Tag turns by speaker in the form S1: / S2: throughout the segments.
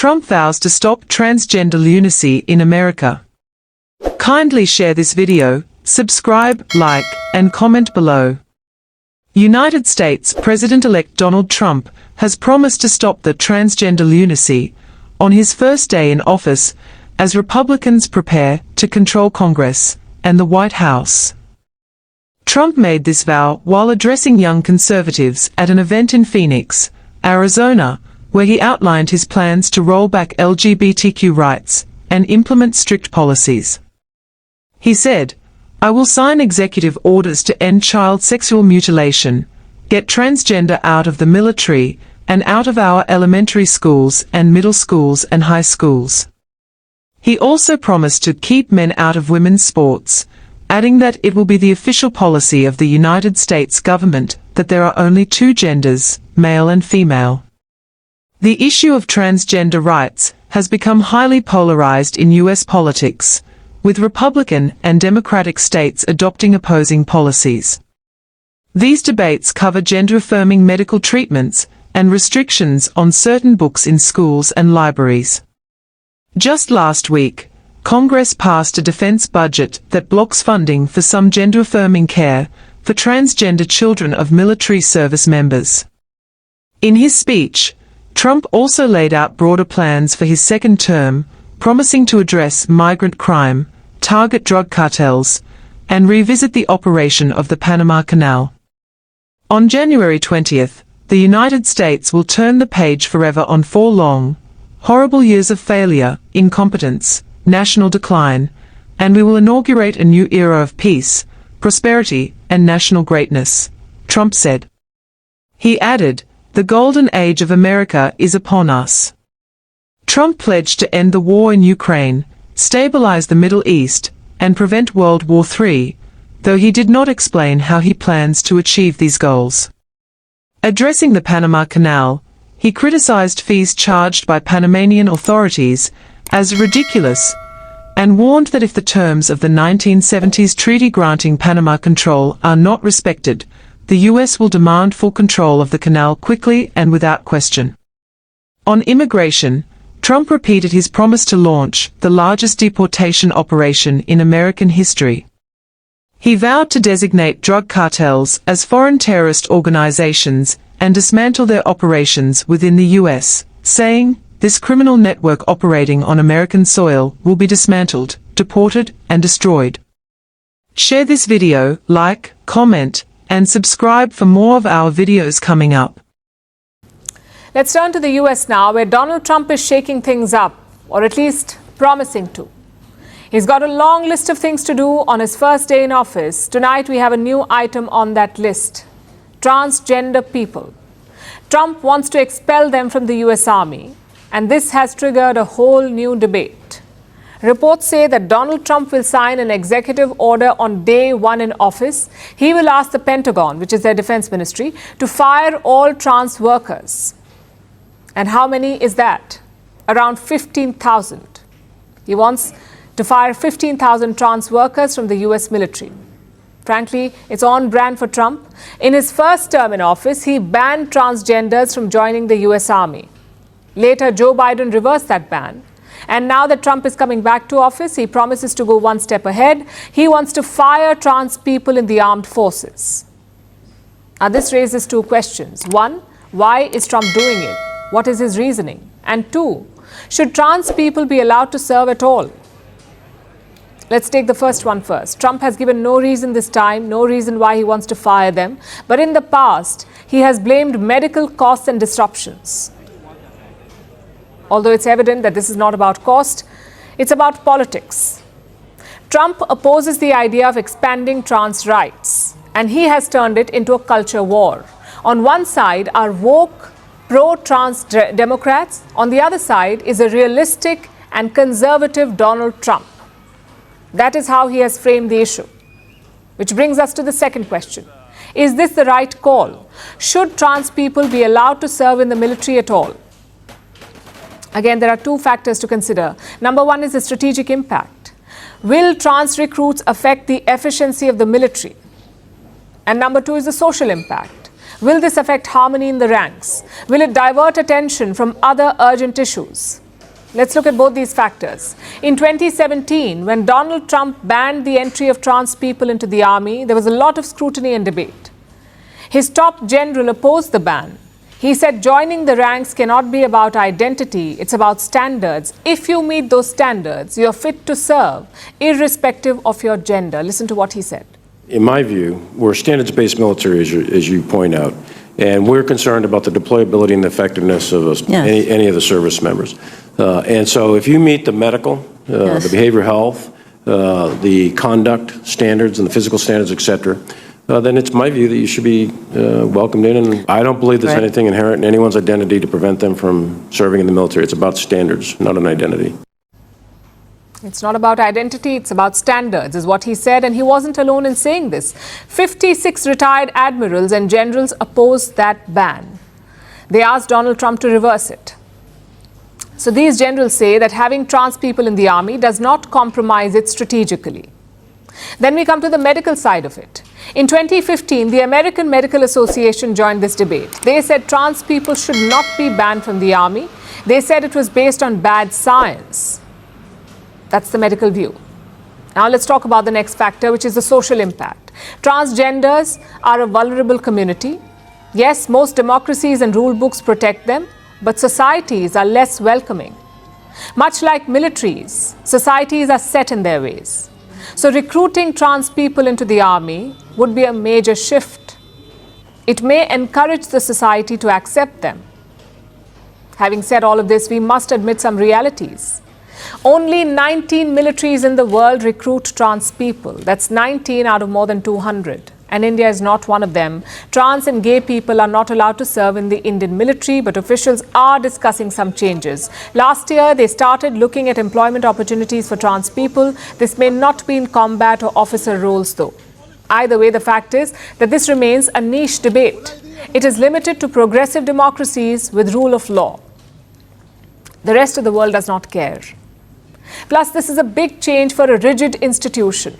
S1: Trump vows to stop transgender lunacy in America. Kindly share this video, subscribe, like, and comment below. United States President-elect Donald Trump has promised to stop the transgender lunacy on his first day in office as Republicans prepare to control Congress and the White House. Trump made this vow while addressing young conservatives at an event in Phoenix, Arizona, where he outlined his plans to roll back LGBTQ rights and implement strict policies. He said, "I will sign executive orders to end child sexual mutilation, get transgender out of the military and out of our elementary schools and middle schools and high schools." He also promised to keep men out of women's sports, adding that it will be the official policy of the United States government that there are only two genders, male and female. The issue of transgender rights has become highly polarized in U.S. politics, with Republican and Democratic states adopting opposing policies. These debates cover gender-affirming medical treatments and restrictions on certain books in schools and libraries. Just last week, Congress passed a defense budget that blocks funding for some gender-affirming care for transgender children of military service members. In his speech, Trump also laid out broader plans for his second term, promising to address migrant crime, target drug cartels, and revisit the operation of the Panama Canal. On January 20th, the United States will turn the page forever on 4 long, horrible years of failure, incompetence, national decline, and we will inaugurate a new era of peace, prosperity, and national greatness, Trump said. He added, "The golden age of America is upon us." Trump pledged to end the war in Ukraine, stabilize the Middle East, and prevent World War III, though he did not explain how he plans to achieve these goals. Addressing the Panama Canal, he criticized fees charged by Panamanian authorities as ridiculous, and warned that if the terms of the 1970s treaty granting Panama control are not respected, the U.S. will demand full control of the canal quickly and without question. On immigration, Trump repeated his promise to launch the largest deportation operation in American history. He vowed to designate drug cartels as foreign terrorist organizations and dismantle their operations within the U.S., saying, "This criminal network operating on American soil will be dismantled, deported, and destroyed." Share this video, like, comment, and subscribe for more of our videos coming up.
S2: Let's turn to the US now, where Donald Trump is shaking things up, or at least promising to. He's got a long list of things to do on his first day in office. Tonight we have a new item on that list: transgender people. Trump wants to expel them from the US Army, and this has triggered a whole new debate. Reports say that Donald Trump will sign an executive order on day 1 in office. He will ask the Pentagon, which is their defense ministry, to fire all trans workers. And how many is that? Around 15,000. He wants to fire 15,000 trans workers from the US military. Frankly, it's on brand for Trump. In his first term in office, he banned transgenders from joining the US Army. Later, Joe Biden reversed that ban. And now that Trump is coming back to office, he promises to go one step ahead. He wants to fire trans people in the armed forces. Now, this raises 2 questions. 1, why is Trump doing it? What is his reasoning? And 2, should trans people be allowed to serve at all? Let's take the first one first. Trump has given no reason this time, no reason why he wants to fire them. But in the past, he has blamed medical costs and disruptions. Although it's evident that this is not about cost, it's about politics. Trump opposes the idea of expanding trans rights, and he has turned it into a culture war. On one side are woke, pro-trans Democrats. On the other side is a realistic and conservative Donald Trump. That is how he has framed the issue. Which brings us to the second question. Is this the right call? Should trans people be allowed to serve in the military at all? Again, there are 2 factors to consider. Number 1 is the strategic impact. Will trans recruits affect the efficiency of the military? And number 2 is the social impact. Will this affect harmony in the ranks? Will it divert attention from other urgent issues? Let's look at both these factors. In 2017, when Donald Trump banned the entry of trans people into the army, there was a lot of scrutiny and debate. His top general opposed the ban. He said joining the ranks cannot be about identity, it's about standards. If you meet those standards, you're fit to serve, irrespective of your gender. Listen to what he said.
S3: In my view, we're a standards-based military, as you point out, and we're concerned about the deployability and the effectiveness of any of the service members. And so if you meet the medical, the behavioral health, the conduct standards and the physical standards, et cetera, then it's my view that you should be welcomed in. And I don't believe there's anything inherent in anyone's identity to prevent them from serving in the military. It's about standards, not an identity.
S2: It's not about identity, it's about standards, is what he said, and he wasn't alone in saying this. 56 retired admirals and generals opposed that ban. They asked Donald Trump to reverse it. So these generals say that having trans people in the army does not compromise it strategically. Then we come to the medical side of it. In 2015, the American Medical Association joined this debate. They said trans people should not be banned from the army. They said it was based on bad science. That's the medical view. Now let's talk about the next factor, which is the social impact. Transgenders are a vulnerable community. Yes, most democracies and rule books protect them, but societies are less welcoming. Much like militaries, societies are set in their ways. So recruiting trans people into the army would be a major shift. It may encourage the society to accept them. Having said all of this, we must admit some realities. Only 19 militaries in the world recruit trans people. That's 19 out of more than 200. And India is not one of them. Trans and gay people are not allowed to serve in the Indian military, but officials are discussing some changes. Last year, they started looking at employment opportunities for trans people. This may not be in combat or officer roles, though. Either way, the fact is that this remains a niche debate. It is limited to progressive democracies with rule of law. The rest of the world does not care. Plus, this is a big change for a rigid institution.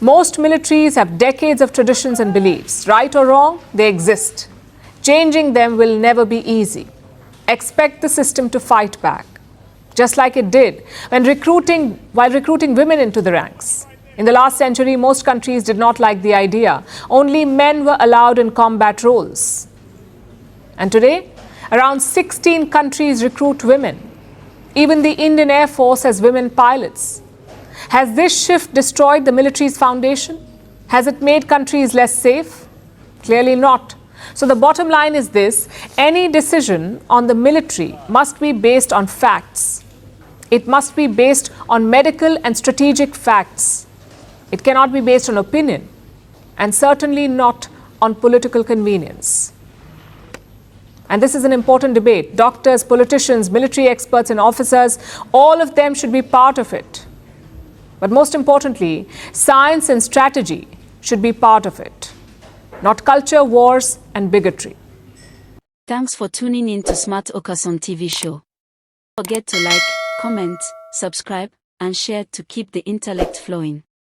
S2: Most militaries have decades of traditions and beliefs. Right or wrong, they exist. Changing them will never be easy. Expect the system to fight back, just like it did while recruiting women into the ranks. In the last century, most countries did not like the idea. Only men were allowed in combat roles. And today, around 16 countries recruit women. Even the Indian Air Force has women pilots. Has this shift destroyed the military's foundation? Has it made countries less safe? Clearly not. So the bottom line is this: any decision on the military must be based on facts. It must be based on medical and strategic facts. It cannot be based on opinion, and certainly not on political convenience. And this is an important debate. Doctors, politicians, military experts and officers, all of them should be part of it. But most importantly, science and strategy should be part of it, not culture, wars and bigotry.
S4: Thanks for tuning in to Smart Okason TV show. Don't forget to like, comment, subscribe and share to keep the intellect flowing.